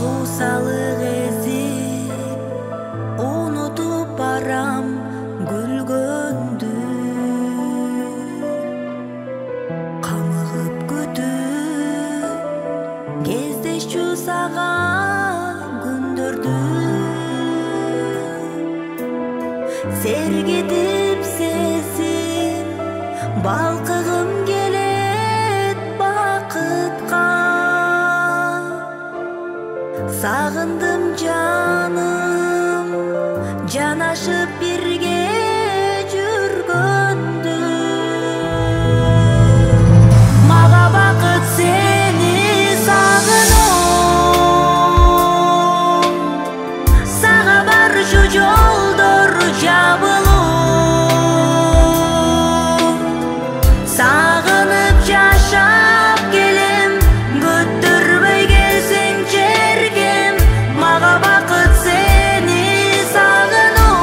Куусалык эзип унутуп барам күлгөндү, камыгып күтүп кездешчү сага күндөрдү. Сергетип сесин балкыгым келет бакытка. Сагындым жаным, жанашып бирге жүргөндү. Мага бакыт сени сагынуу, сага барчу жолдор жабылуу. Сагынып жашап келем, көтөрбөй келсең жергем. Мага бакыт сени сагынуу,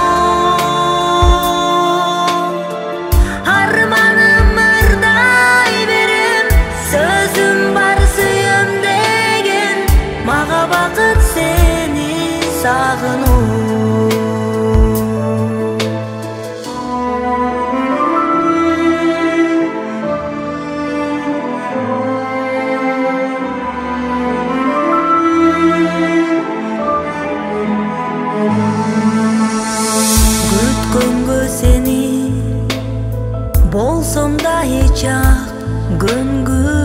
арманым ырдай берем, сөзүм бар сүйөм деген. Мага бакыт сени сагынуу. Күткөнгө сени болсом да эч ак көнгү